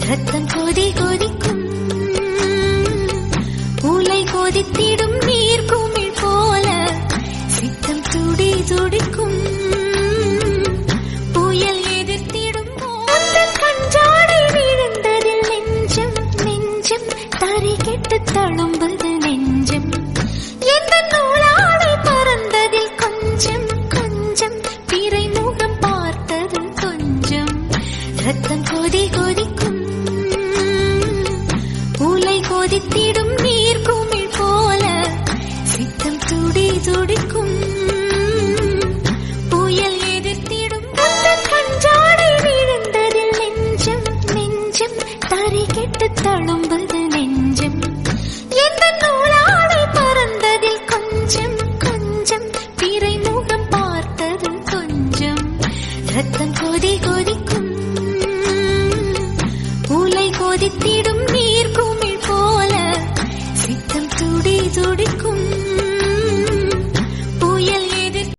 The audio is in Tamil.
ரத்தம் கொதி கொதிக்கும் பூலை கொதித்திடும் நீர் குமிழ் போல சித்தம் துடி துடிக்கும் புயல் எதிர்த்திடும் கஞ்சாடை விழுந்ததில் நெஞ்சம் நெஞ்சம் தரை கெட்டு தழும்புது நெஞ்சம் எந்த நூலாடை பறந்ததில் கொஞ்சம் கொஞ்சம் பிறை முகம் பார்த்தது கொஞ்சம் ரத்தம் கொதி கொதிக்கும் பூலை கொதித்திடும் நீர் குமிழ் போல சித்தம் துடி துடிக்கும் புயல் எதிர்த்திடும் கஞ்சாடை விழுந்ததில் நெஞ்சம் நெஞ்சம் தரை கெட்டு தழும்புது நெஞ்சம் எந்த நூலாடை பறந்ததில் கொஞ்சம் கொஞ்சம் பிறை முகம் பார்த்தது கொஞ்சம் ரத்தம் கொதி கொதிக்கும் பூலை கொதித்திடும் நீர்